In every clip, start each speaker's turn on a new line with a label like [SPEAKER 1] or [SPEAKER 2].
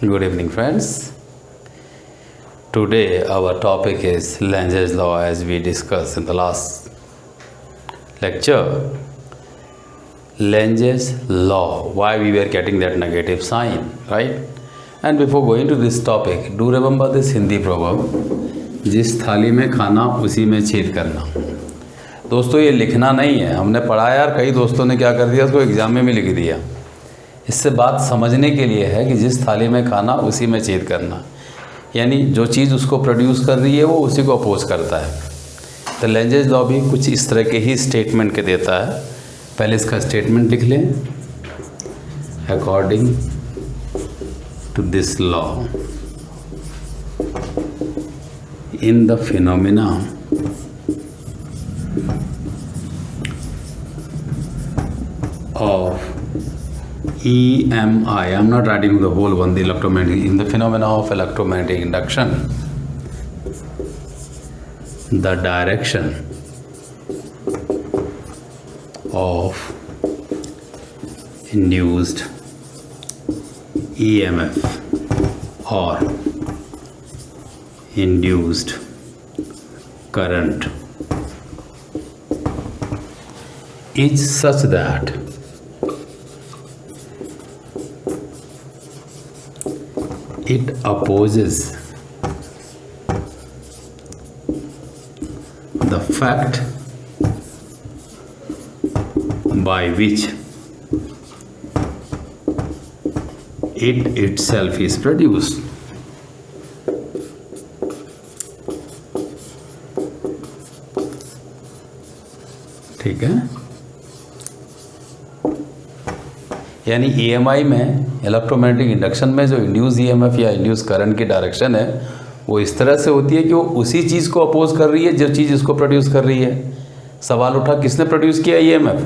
[SPEAKER 1] Good evening, friends. Today our topic is Lange's law, as we discussed in the last lecture. Lange's law, why we were getting that negative sign, right? And before going to this topic, do remember this Hindi proverb, जिस थाली में खाना उसी में छेद करना। दोस्तों ये लिखना नहीं है, हमने पढ़ा यार, कई दोस्तों ने क्या कर दिया, उसको एग्जाम में भी लिख दिया। इससे बात समझने के लिए है कि जिस थाली में खाना उसी में छेद करना, यानी जो चीज़ उसको प्रोड्यूस कर रही है वो उसी को अपोज करता है। तो लेंजेस लॉ भी कुछ इस तरह के ही स्टेटमेंट के देता है। पहले इसका स्टेटमेंट लिख लें। According to this law in the phenomena of EMI, I'm not writing the whole one, the electromagnetic, in the phenomena of electromagnetic induction, the direction of induced EMF or induced current is such that it opposes the fact by which it itself is produced. ठीक है, यानी EMI में, electromagnetic induction में जो induce EMF या induce current की direction है वो इस तरह से होती है कि वो उसी चीज़ को अपोज कर रही है जो चीज़ इसको प्रोड्यूस कर रही है। सवाल उठा किसने प्रोड्यूस किया EMF,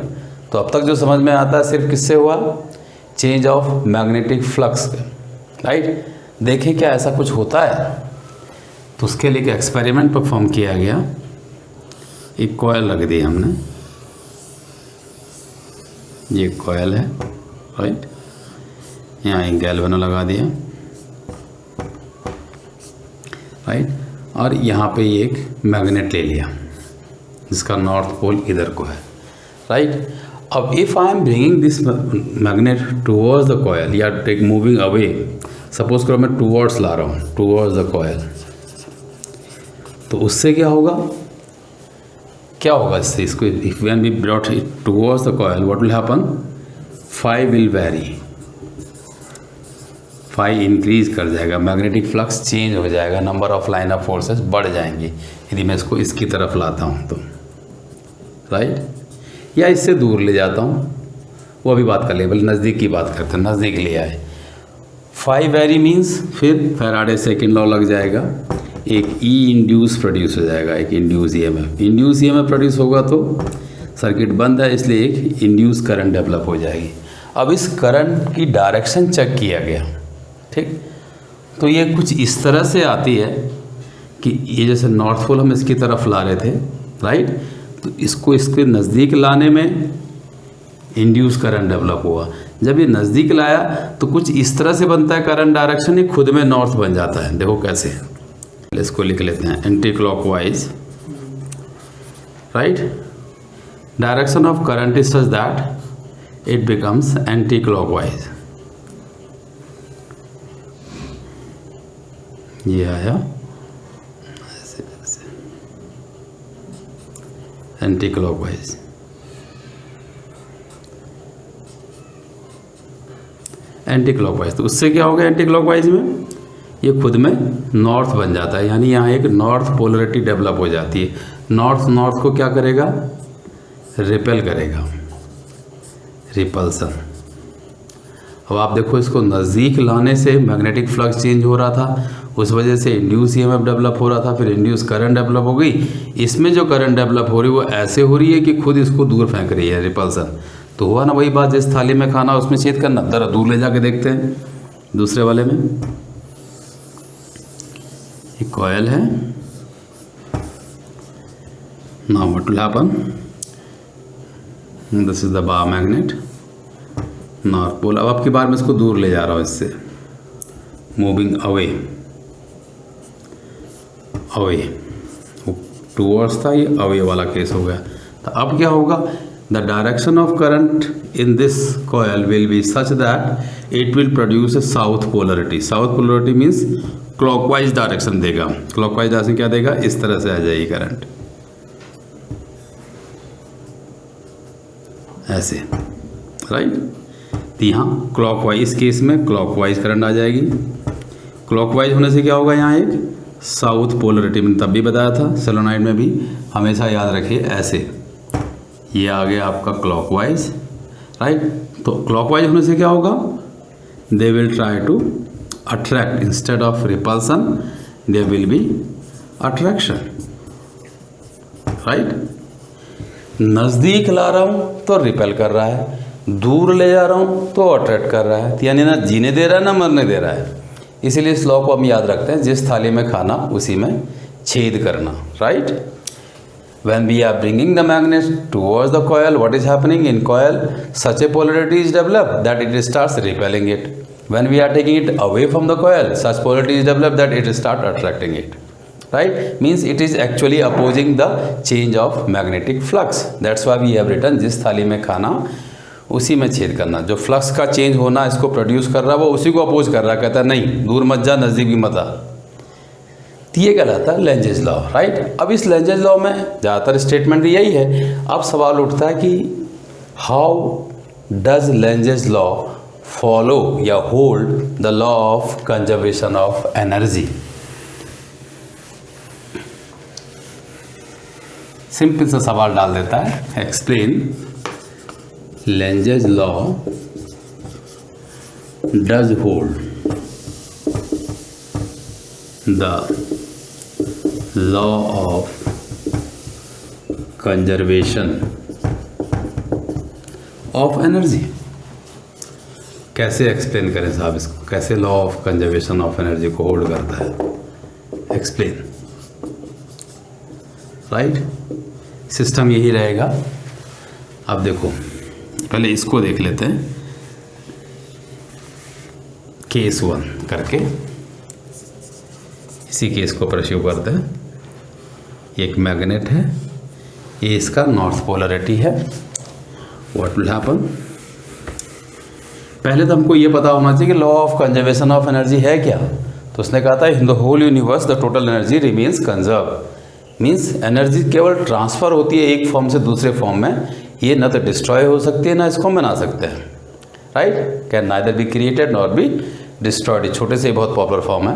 [SPEAKER 1] तो अब तक जो समझ में आता है सिर्फ किससे हुआ, change of magnetic flux, right. देखें क्या ऐसा कुछ होता है, तो उसके लिए एक एक्सपेरिमेंट परफॉर्म किया गया। एक कॉयल रख दी हमने, ये कॉयल है, राइट। यहाँ एक गैल्वेनो लगा दिया, राइट, और यहाँ पे एक मैग्नेट ले लिया जिसका नॉर्थ पोल इधर को है, राइट। अब if I am bringing this magnet towards the coil या टेक मूविंग अवे, सपोज करो मैं टूवर्ड्स ला रहा हूँ, टूवर्ड्स द कॉयल, तो उससे क्या होगा, क्या होगा इससे, इसको if when we brought it towards the coil what will happen, phi will vary, phi increase कर जाएगा, मैग्नेटिक फ्लक्स चेंज हो जाएगा, number of line of forces बढ़ जाएंगी यदि मैं इसको इसकी तरफ लाता हूँ तो, राइट, या इससे दूर ले जाता हूँ, वो अभी बात कर ले, बल्कि नज़दीक की बात करते हैं, नज़दीक ले आए। फाई वेरी मीन्स फिर फैराडे सेकेंड लॉ लग जाएगा, एक ई इंड्यूस प्रोड्यूस हो जाएगा, एक induce EMF, induce EMF produce होगा तो सर्किट बंद है, इसलिए एक इंड्यूस करंट डेवलप हो जाएगी। अब इस करंट की डायरेक्शन चेक किया गया, ठीक, तो ये कुछ इस तरह से आती है कि ये जैसे नॉर्थ पोल हम इसकी तरफ ला रहे थे, राइट, तो इसको इसके नज़दीक लाने में इंड्यूस करंट डेवलप हुआ। जब ये नज़दीक लाया तो कुछ इस तरह से बनता है करंट डायरेक्शन, ये खुद में नॉर्थ बन जाता है। देखो कैसे, इसको लिख लेते हैं anti clockwise, right, direction of current is such that it becomes anti clockwise. ये आया ऐसे ऐसे एंटी क्लॉकवाइज, एंटी क्लॉकवाइज, तो उससे क्या हो गया, एंटी क्लॉकवाइज में ये खुद में नॉर्थ बन जाता है, यानी यहाँ एक नॉर्थ पोलरिटी डेवलप हो जाती है। नॉर्थ नॉर्थ को क्या करेगा, रिपेल करेगा, रिपल्सन। अब आप देखो इसको नज़दीक लाने से मैग्नेटिक फ्लक्स चेंज हो रहा था, उस वजह से इंड्यूस EMF डेवलप हो रहा था, फिर इंड्यूस करंट डेवलप हो गई। इसमें जो करंट डेवलप हो रही है वो ऐसे हो रही है कि खुद इसको दूर फेंक रही है, रिपल्सन। तो हुआ ना वही बात, जिस थाली में खाना उसमें छेद करना। ज़रा दूर ले जाके देखते हैं दूसरे वाले में, एक कॉयल है, now what will happen, this is the bar magnet, north pole. अब आपकी बार मैं इसको दूर ले जा रहा हूँ, इससे मूविंग अवे टूवर्ड्स था, ये अवे वाला केस हो गया। तो अब क्या होगा, the direction of current in this coil will be such that it will produce a south polarity. South polarity means clockwise direction देगा। क्लॉकवाइज डायरेक्शन क्या देगा, इस तरह से आ जाएगी करंट, ऐसे, राइट। तो यहाँ क्लॉकवाइज, इस केस में क्लॉकवाइज करंट आ जाएगी। क्लॉकवाइज होने से क्या होगा, यहाँ एक साउथ पोलरिटी, मैंने तब भी बताया था सोलेनॉइड में भी, हमेशा याद रखिए ऐसे, ये आ गया आपका क्लॉकवाइज, राइट। तो क्लॉकवाइज होने से क्या होगा, they will try to attract instead of repulsion, they will be attraction, right. नज़दीक ला रहा हूँ तो रिपेल कर रहा है, दूर ले जा रहा हूँ तो अट्रैक्ट कर रहा है, यानी ना जीने दे रहा है ना मरने दे रहा है। इसीलिए इस लॉ को हम याद रखते हैं, जिस थाली में खाना उसी में छेद करना, right. When we are bringing the magnet towards the coil, what is happening in coil? Such a polarity is developed that it starts repelling it. When we are taking it away from the coil, such polarity is developed that it starts attracting it. Right? Means it is actually opposing the change of magnetic flux. That's why we have written जिस थाली में खाना उसी में छेद करना। जो flux का चेंज होना इसको प्रोड्यूस कर रहा है वो उसी को अपोज कर रहा है, कहता है नहीं दूर मत जा, नज़दीक भी मत आ। ये कहलाता है लेंजेज लॉ, राइट। अब इस लेंजेज लॉ में ज़्यादातर स्टेटमेंट यही है। अब सवाल उठता है कि how does Lenz's law follow या hold the law of conservation of energy. Simple सा सवाल डाल देता है, explain Lenz's law does hold the law of conservation of energy। कैसे एक्सप्लेन करें साहब इसको, कैसे law of conservation of energy को होल्ड करता है, एक्सप्लेन, राइट। सिस्टम यही रहेगा। अब देखो पहले इसको देख लेते हैं, केस 1 करके इसी केस को परस्यू करते हैं। एक मैग्नेट है, ये इसका नॉर्थ पोलरिटी है। व्हाट विल हैपन, पहले तो हमको ये पता होना चाहिए कि law of conservation of energy है क्या। तो उसने कहा था in the whole universe the total energy remains conserve. Means energy केवल ट्रांसफ़र होती है एक फॉर्म से दूसरे फॉर्म में, ये ना तो डिस्ट्रॉय हो सकती है ना इसको बना सकते हैं, right. Can neither be created not be destroyed, छोटे से बहुत पॉपुलर फॉर्म है।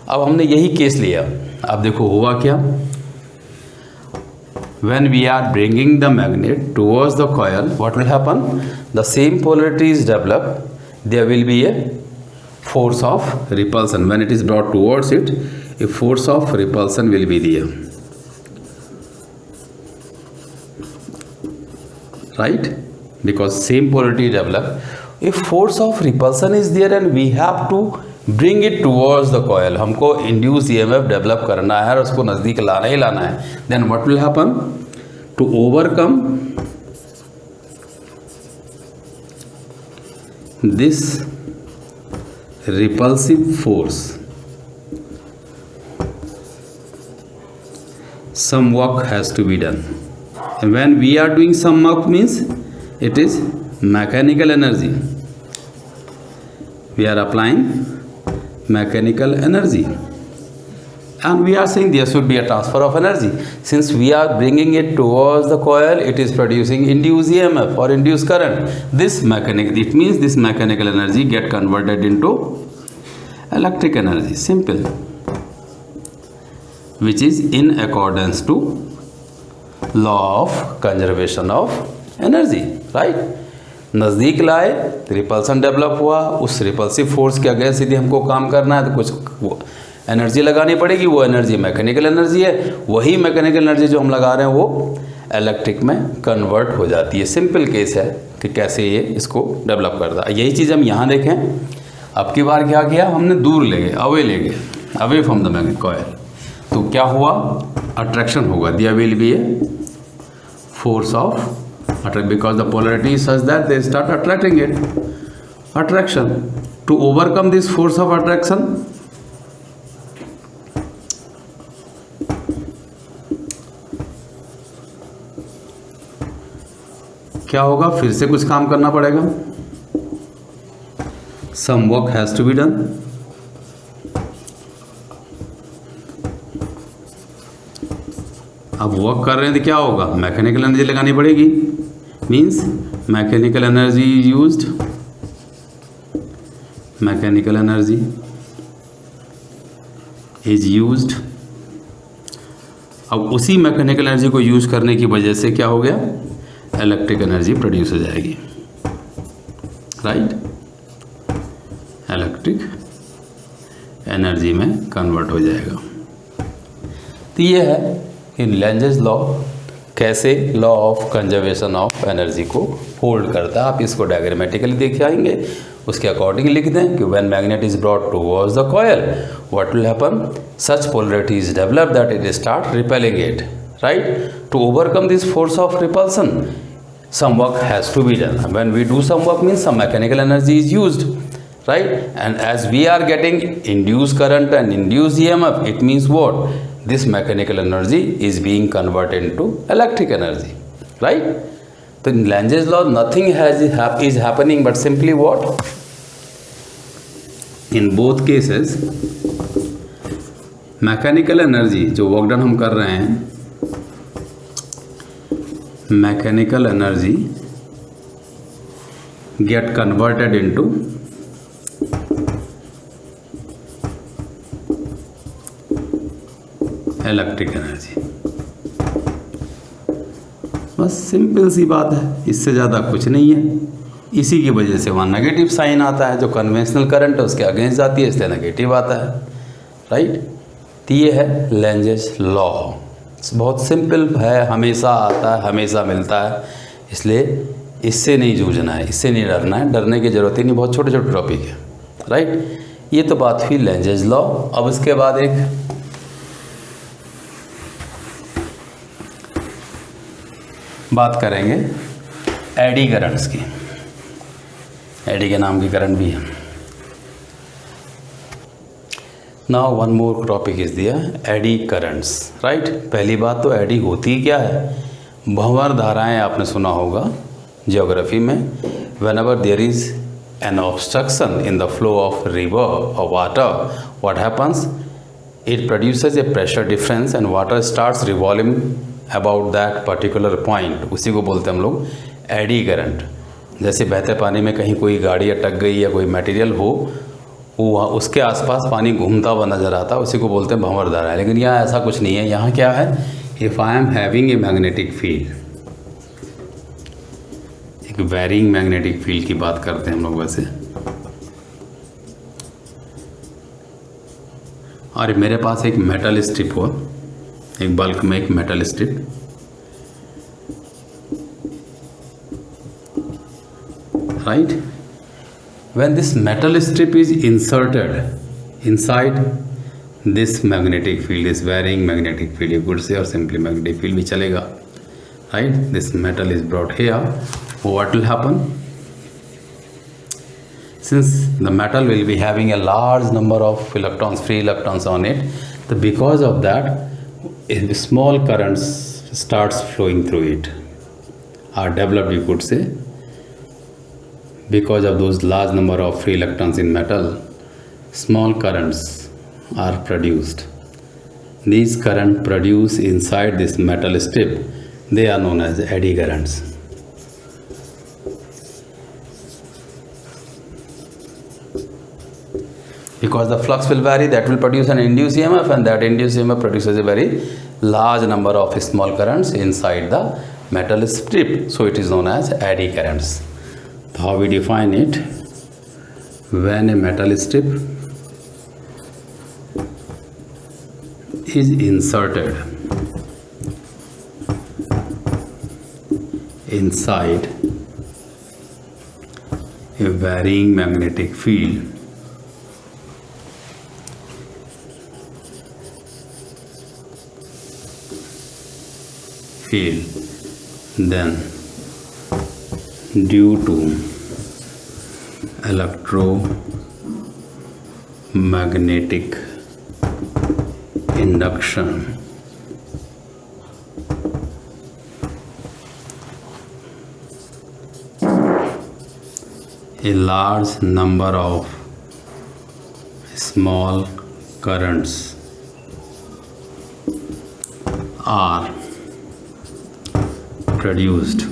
[SPEAKER 1] अब हमने यही केस लिया। अब देखो हुआ क्या, when we are bringing the magnet towards the coil, what will happen, the same polarity is developed, there will be a force of repulsion. When it is brought towards it, a force of repulsion will be there, right, because same polarity developed. If force of repulsion is there and we have to bring it towards the coil, हमको induced EMF develop करना है और उसको नज़दीक लाना ही लाना है, then what will happen, to overcome this repulsive force some work has to be done. And when we are doing some work means it is mechanical energy, we are applying mechanical energy and we are saying there should be a transfer of energy. Since we are bringing it towards the coil, it is producing induced EMF or induced current. This mechanical, it means this mechanical energy get converted into electric energy, simple, which is in accordance to law of conservation of energy, right। नज़दीक लाए, repulsion develop हुआ, उस repulsive force के against यदि हमको काम करना है तो कुछ एनर्जी लगानी पड़ेगी। वो एनर्जी मैकेनिकल एनर्जी है, वही मैकेनिकल एनर्जी जो हम लगा रहे हैं वो इलेक्ट्रिक में कन्वर्ट हो जाती है। सिंपल केस है कि कैसे ये इसको डेवलप करता है। यही चीज़ हम यहाँ देखें। अब की बार क्या किया हमने, दूर ले गए, away from the magnet coil. तो क्या हुआ, अट्रैक्शन होगा, there will be a force of attract, because the polarity is such that they start attracting it. attraction. To overcome this force of attraction, क्या होगा, फिर से कुछ काम करना पड़ेगा. Some work has to be done. अब वर्क कर रहे हैं तो क्या होगा, मैकेनिकल एनर्जी लगानी पड़ेगी. Means mechanical energy is used. Mechanical energy is used. अब उसी मैकेनिकल एनर्जी को यूज करने की वजह से क्या हो गया, इलेक्ट्रिक एनर्जी प्रोड्यूस हो जाएगी. राइट, इलेक्ट्रिक एनर्जी में कन्वर्ट हो जाएगा. तो ये है कि लेंजेस लॉ कैसे law of conservation of energy को होल्ड करता है. आप इसको डायग्रामेटिकली देख आएंगे, उसके अकॉर्डिंग लिख दें कि when magnet is brought towards the coil what will happen, such polarity is develop that it start repelling it. Right, to overcome this force of repulsion some work has to be done. When we do some work means some mechanical energy is used, right? And as we are getting induced current and induced EMF, it means what? This mechanical energy is being converted into electric energy, right? So in Lenge's law, nothing is happening but simply what? In both cases, mechanical energy जो work done हम कर रहे हैं, mechanical energy get converted into electric energy. बस simple सी बात है, इससे ज़्यादा कुछ नहीं है. इसी की वजह से वहाँ नेगेटिव साइन आता है, जो कन्वेंशनल करंट है उसके अगेंस्ट जाती है, इसलिए नेगेटिव आता है. राइट, तो ये है लेंजेस लॉ. बहुत सिंपल है, हमेशा आता है, हमेशा मिलता है, इसलिए इससे नहीं जूझना है, इससे नहीं डरना है. डरने की ज़रूरत ही नहीं, बहुत छोटे छोटे टॉपिक है. राइट, ये तो बात हुई लेंजेस लॉ. अब इसके बाद एक बात करेंगे एडी करंट्स की. एडी के नाम की करंट भी है. Now one more topic is there eddy currents. Right, पहली बात तो एडी होती क्या है. भंवर धाराएं आपने सुना होगा ज्योग्राफी में. Whenever there is an obstruction in the flow of river और water, what happens, it produces a pressure difference and water starts revolving about that particular point. उसी को बोलते हैं हम लोग एडी करंट. जैसे बहते पानी में कहीं कोई गाड़ी अटक गई या कोई मटेरियल हो, वो उसके आसपास पानी घूमता हुआ नज़र आता है, उसी को बोलते हैं भंवर धारा. लेकिन यहाँ ऐसा कुछ नहीं है. यहाँ क्या है, if I am having a magnetic field, एक वेरिंग मैग्नेटिक फील्ड की बात करते हैं हम लोग वैसे, और मेरे पास एक मेटल स्ट्रिप हो, एक बल्क में एक metal strip, right. When this metal strip is inserted inside this magnetic field, this varying magnetic field, you could say, or simply magnetic field भी चलेगा. Right, this metal is brought here. What will happen? Since the metal will be having a large number of electrons, free electrons on it, so because of that, a small currents starts flowing through it, are developed, you could say. Because of those large number of free electrons in metal, small currents are produced. These currents produced inside this metal strip, they are known as eddy currents. Because the flux will vary, that will produce an induced EMF, and that induced EMF produces a very large number of small currents inside the metal strip. So it is known as eddy currents. How we define it? When a metal strip is inserted inside a varying magnetic field, then due to electromagnetic induction a large number of small currents are produced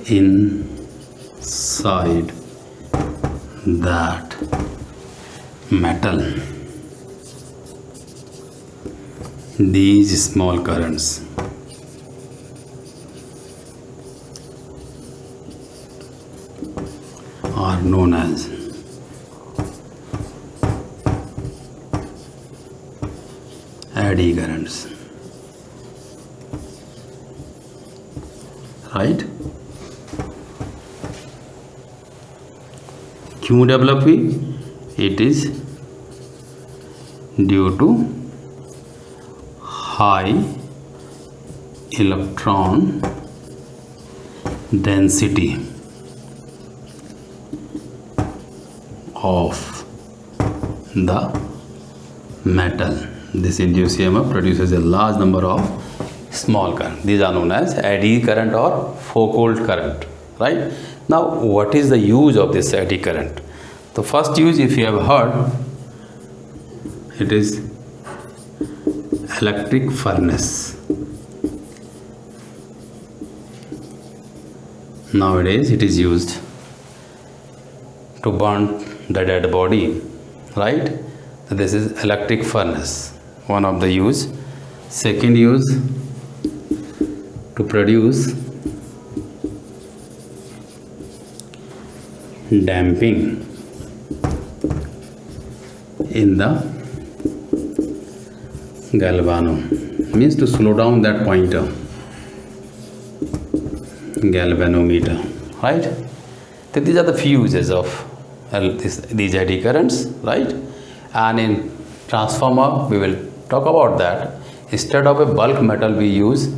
[SPEAKER 1] inside that metal. These small currents are known as eddy currents, right? क्यों develop हुई? It is due to high electron density of the metal. This induced EMF produces a large number of small current. These are known as eddy current or Foucault current, right? Now, what is the use of this eddy current? The first use, if you have heard, it is electric furnace. Nowadays, it is used to burn the dead body, right? So this is electric furnace, one of the use. Second use, to produce damping in the galvano, means to slow down that pointer, galvanometer, right? So these are the few uses of these eddy currents, right? And in transformer we will talk about that. Instead of a bulk metal we use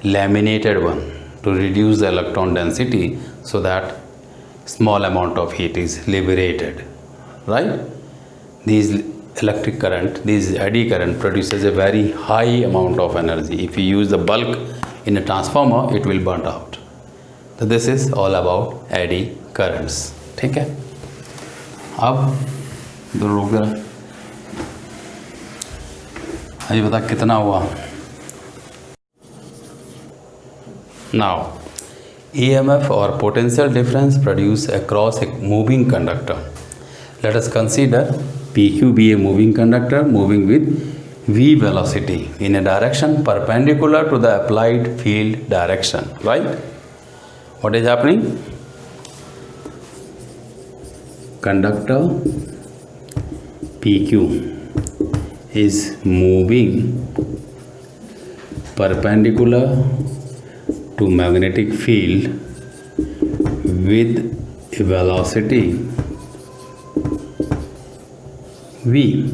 [SPEAKER 1] laminated one to reduce the electron density so that small amount of heat is liberated, right? These electric current, these eddy current produces a very high amount of energy. If you use the bulk in a transformer it will burn out. So this is all about eddy currents. ठीक है, अब दोनों रुक जरा, अभी बता कितना हुआ. Now, EMF or potential difference produced across a moving conductor. Let us consider PQ be a moving conductor moving with v velocity in a direction perpendicular to the applied field direction, right? What is happening? Conductor PQ is moving perpendicular to magnetic field with a velocity v.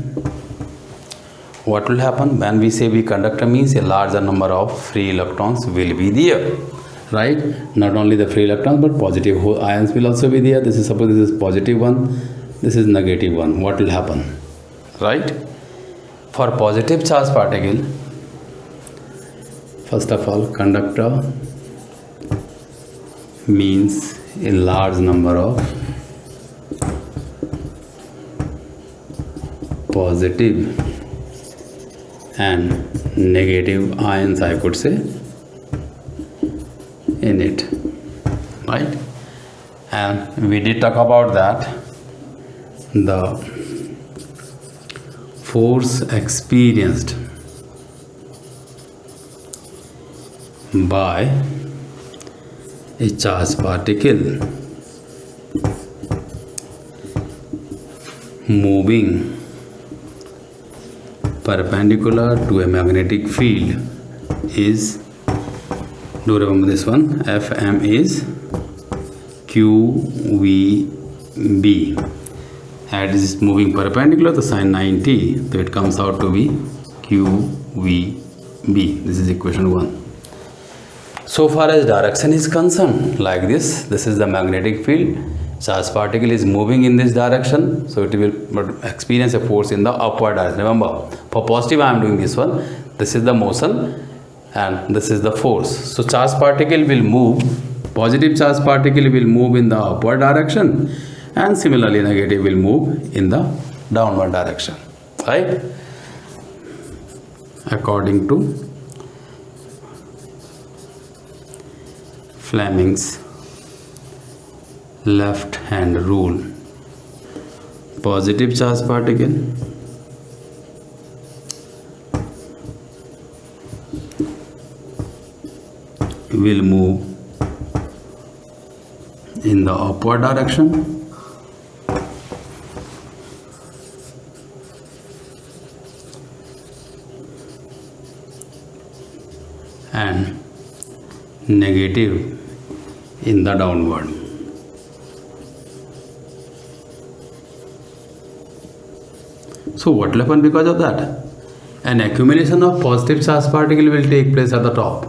[SPEAKER 1] What will happen when we say v conductor? Means a larger number of free electrons will be there, right? Not only the free electrons but positive ions will also be there. This is, suppose this is positive one, this is negative one. What will happen, right? For positive charge particle, first of all, conductor means a large number of positive and negative ions, I could say, in it, right? And we did talk about that the force experienced by a charged particle moving perpendicular to a magnetic field is, do remember this one, Fm is QVB, and this is moving perpendicular to sin 90, so it comes out to be QVB. This is equation 1. So far as direction is concerned, like this is the magnetic field. Charged particle is moving in this direction, so it will experience a force in the upward direction. Remember, for positive I am doing this one. This is the motion and this is the force. So charged particle will move, positive charged particle will move in the upward direction, and similarly negative will move in the downward direction, right? According to Fleming's left hand rule, positive charge particle will move in the upward direction, and negative in the downward. So what will happen because of that? An accumulation of positive charge particle will take place at the top.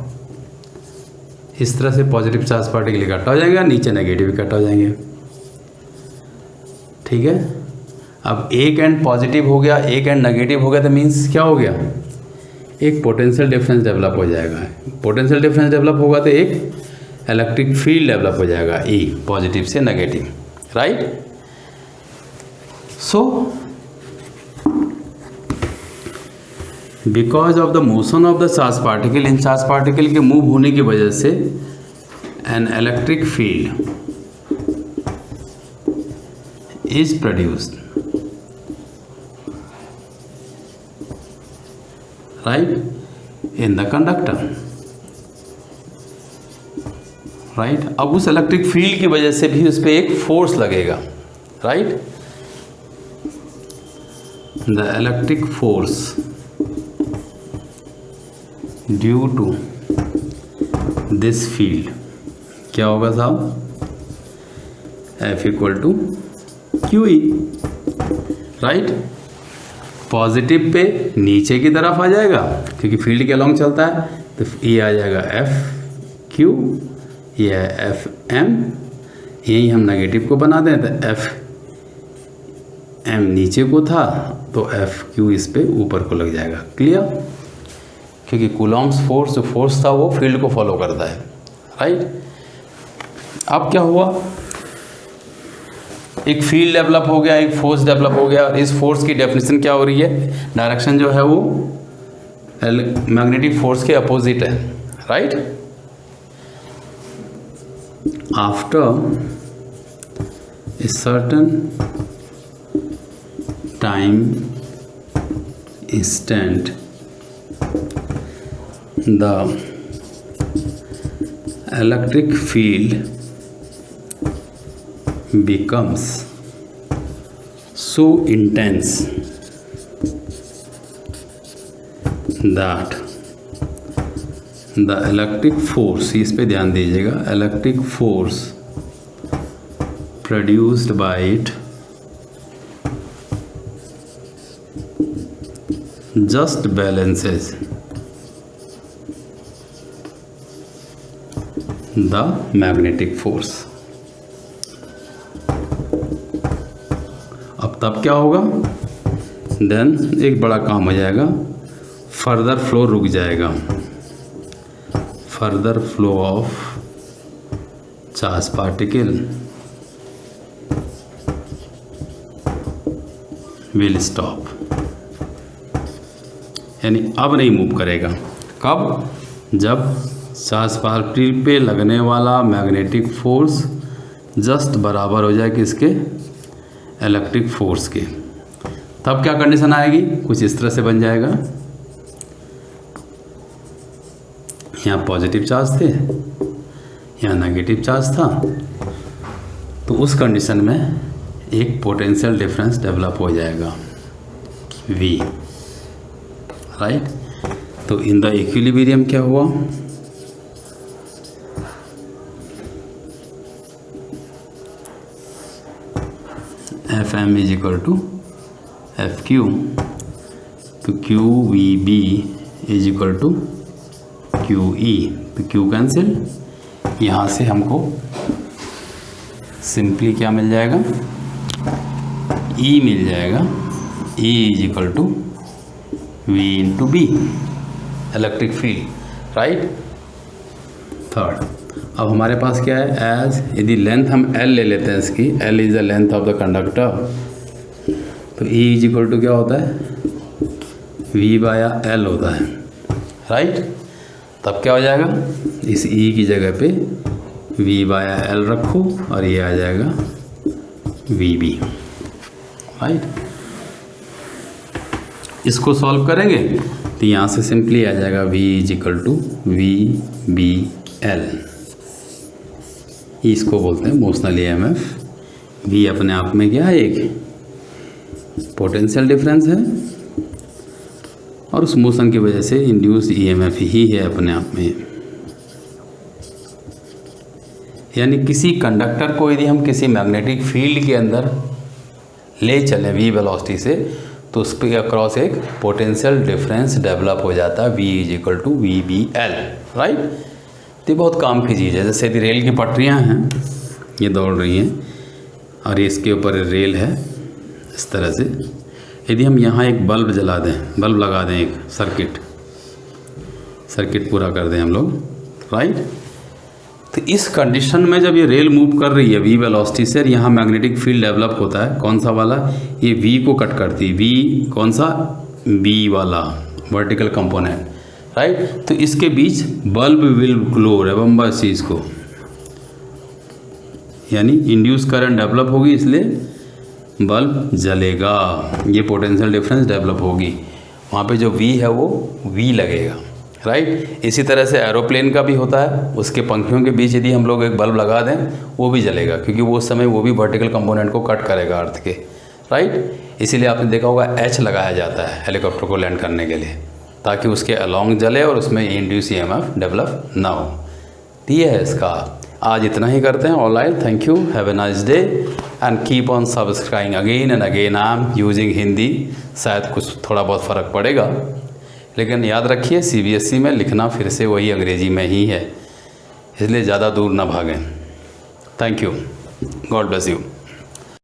[SPEAKER 1] इस तरह से positive charge particle इकट्ठा हो जाएगा, नीचे negative इकट्ठा हो जाएंगे, ठीक है। अब एक एंड पॉजिटिव हो गया, एक एंड नेगेटिव हो गया, तो मीन्स क्या हो गया, एक पोटेंशियल डिफरेंस डेवलप हो जाएगा। पोटेंशियल डिफरेंस डेवलप होगा तो एक इलेक्ट्रिक फील्ड डेवलप हो जाएगा, ई पॉजिटिव से negative, right. So because of the motion of the charge particle, in charge particle के मूव होने की वजह से an electric field is produced, right, in the conductor, right. अब उस इलेक्ट्रिक फील्ड की वजह से भी उस पर एक फोर्स लगेगा, right. The electric force due to this field क्या होगा साहब, F equal to Q E, right. Positive पे नीचे की तरफ आ जाएगा क्योंकि फील्ड के अलॉन्ग चलता है, तो ये आ जाएगा एफ क्यू, ये है एफ एम, यही हम नेगेटिव को बना दें तो एफ एम नीचे को था तो एफ क्यू इस पे ऊपर को लग जाएगा, क्लियर। क्योंकि कूलॉम्स फोर्स जो फोर्स था वो फील्ड को फॉलो करता है, राइट। अब क्या हुआ, एक फील्ड डेवलप हो गया, एक फोर्स डेवलप हो गया, और इस फोर्स की डेफिनेशन क्या हो रही है, डायरेक्शन जो है वो मैग्नेटिक फोर्स के अपोजिट है, right. After a certain time instant the electric field becomes so intense that the electric force, इस पे ध्यान दीजिएगा, electric force produced by it just balances the magnetic force। अब तब क्या होगा, देन एक बड़ा काम हो जाएगा, फर्दर फ्लो रुक जाएगा, further flow of charge particle will stop, यानी अब नहीं मूव करेगा। कब, जब चार्ज पार्टिकल पे लगने वाला मैग्नेटिक फोर्स जस्ट बराबर हो जाए किसके, इलेक्ट्रिक फोर्स के, तब क्या कंडीशन आएगी, कुछ इस तरह से बन जाएगा। यहाँ पॉजिटिव चार्ज थे, यहाँ नेगेटिव चार्ज था, तो उस कंडीशन में एक पोटेंशियल डिफरेंस डेवलप हो जाएगा V, राइट। तो इन द इक्विलिब्रियम क्या हुआ, F M is equal to F Q, तो Q V B is equal to Q E, तो क्यू कैंसिल, यहाँ से हमको सिंपली क्या मिल जाएगा, ई मिल जाएगा, E is equal to v into B, electric field, right. Third, अब हमारे पास क्या है, एज यदि लेंथ हम एल ले लेते हैं इसकी, L is the length of the conductor, तो ई इज इक्वल टू क्या होता है, वी बाया एल होता है, राइट। तब क्या हो जाएगा, इस ई की जगह पे वी बाया एल रखो और ये आ जाएगा वी बी, राइट। इसको सॉल्व करेंगे तो यहाँ से सिंपली आ जाएगा v is equal to v B L, इसको बोलते हैं मोशनल EMF। v अपने आप में क्या है, एक पोटेंशियल डिफरेंस है और उस मोशन की वजह से इंड्यूस EMF ही है अपने आप में। यानी किसी कंडक्टर को यदि हम किसी मैग्नेटिक फील्ड के अंदर ले चलें v वेलोसिटी से, तो उस पर अक्रॉस एक पोटेंशियल डिफरेंस डेवलप हो जाता है, v is equal to v B L, right. तो ये बहुत काम की चीज़ है। जैसे यदि रेल की पटरियाँ हैं, ये दौड़ रही हैं और इसके ऊपर रेल है इस तरह से, यदि हम यहाँ एक बल्ब जला दें, बल्ब लगा दें, एक सर्किट पूरा कर दें हम लोग, राइट। तो इस कंडीशन में जब ये रेल मूव कर रही है v वेलोसिटी से, यहाँ मैग्नेटिक फील्ड डेवलप होता है, कौन सा वाला, ये v को कट करती है, v कौन सा, b वाला वर्टिकल कंपोनेंट, राइट। तो इसके बीच बल्ब विल ग्लो, रिमेंबर इस चीज़ को, यानी इंड्यूस करंट डेवलप होगी, इसलिए बल्ब जलेगा, ये पोटेंशियल डिफरेंस डेवलप होगी, वहाँ पे जो v है वो v लगेगा, राइट। इसी तरह से एरोप्लेन का भी होता है, उसके पंखियों के बीच यदि हम लोग एक बल्ब लगा दें, वो भी जलेगा, क्योंकि वो उस समय वो भी वर्टिकल कंपोनेंट को कट करेगा अर्थ के, राइट। इसीलिए आपने देखा होगा H लगाया जाता है हेलीकॉप्टर को लैंड करने के लिए, ताकि उसके अलॉन्ग जले और उसमें इंड्यूस EMF डेवलप ना हो। तो ये है इसका, आज इतना ही करते हैं। All right, thank you, have a nice day and keep on subscribing again and again. I am using Hindi, शायद कुछ थोड़ा बहुत फ़र्क पड़ेगा, लेकिन याद रखिए CBSE में लिखना फिर से वही अंग्रेजी में ही है, इसलिए ज़्यादा दूर ना भागें। Thank you, God bless you.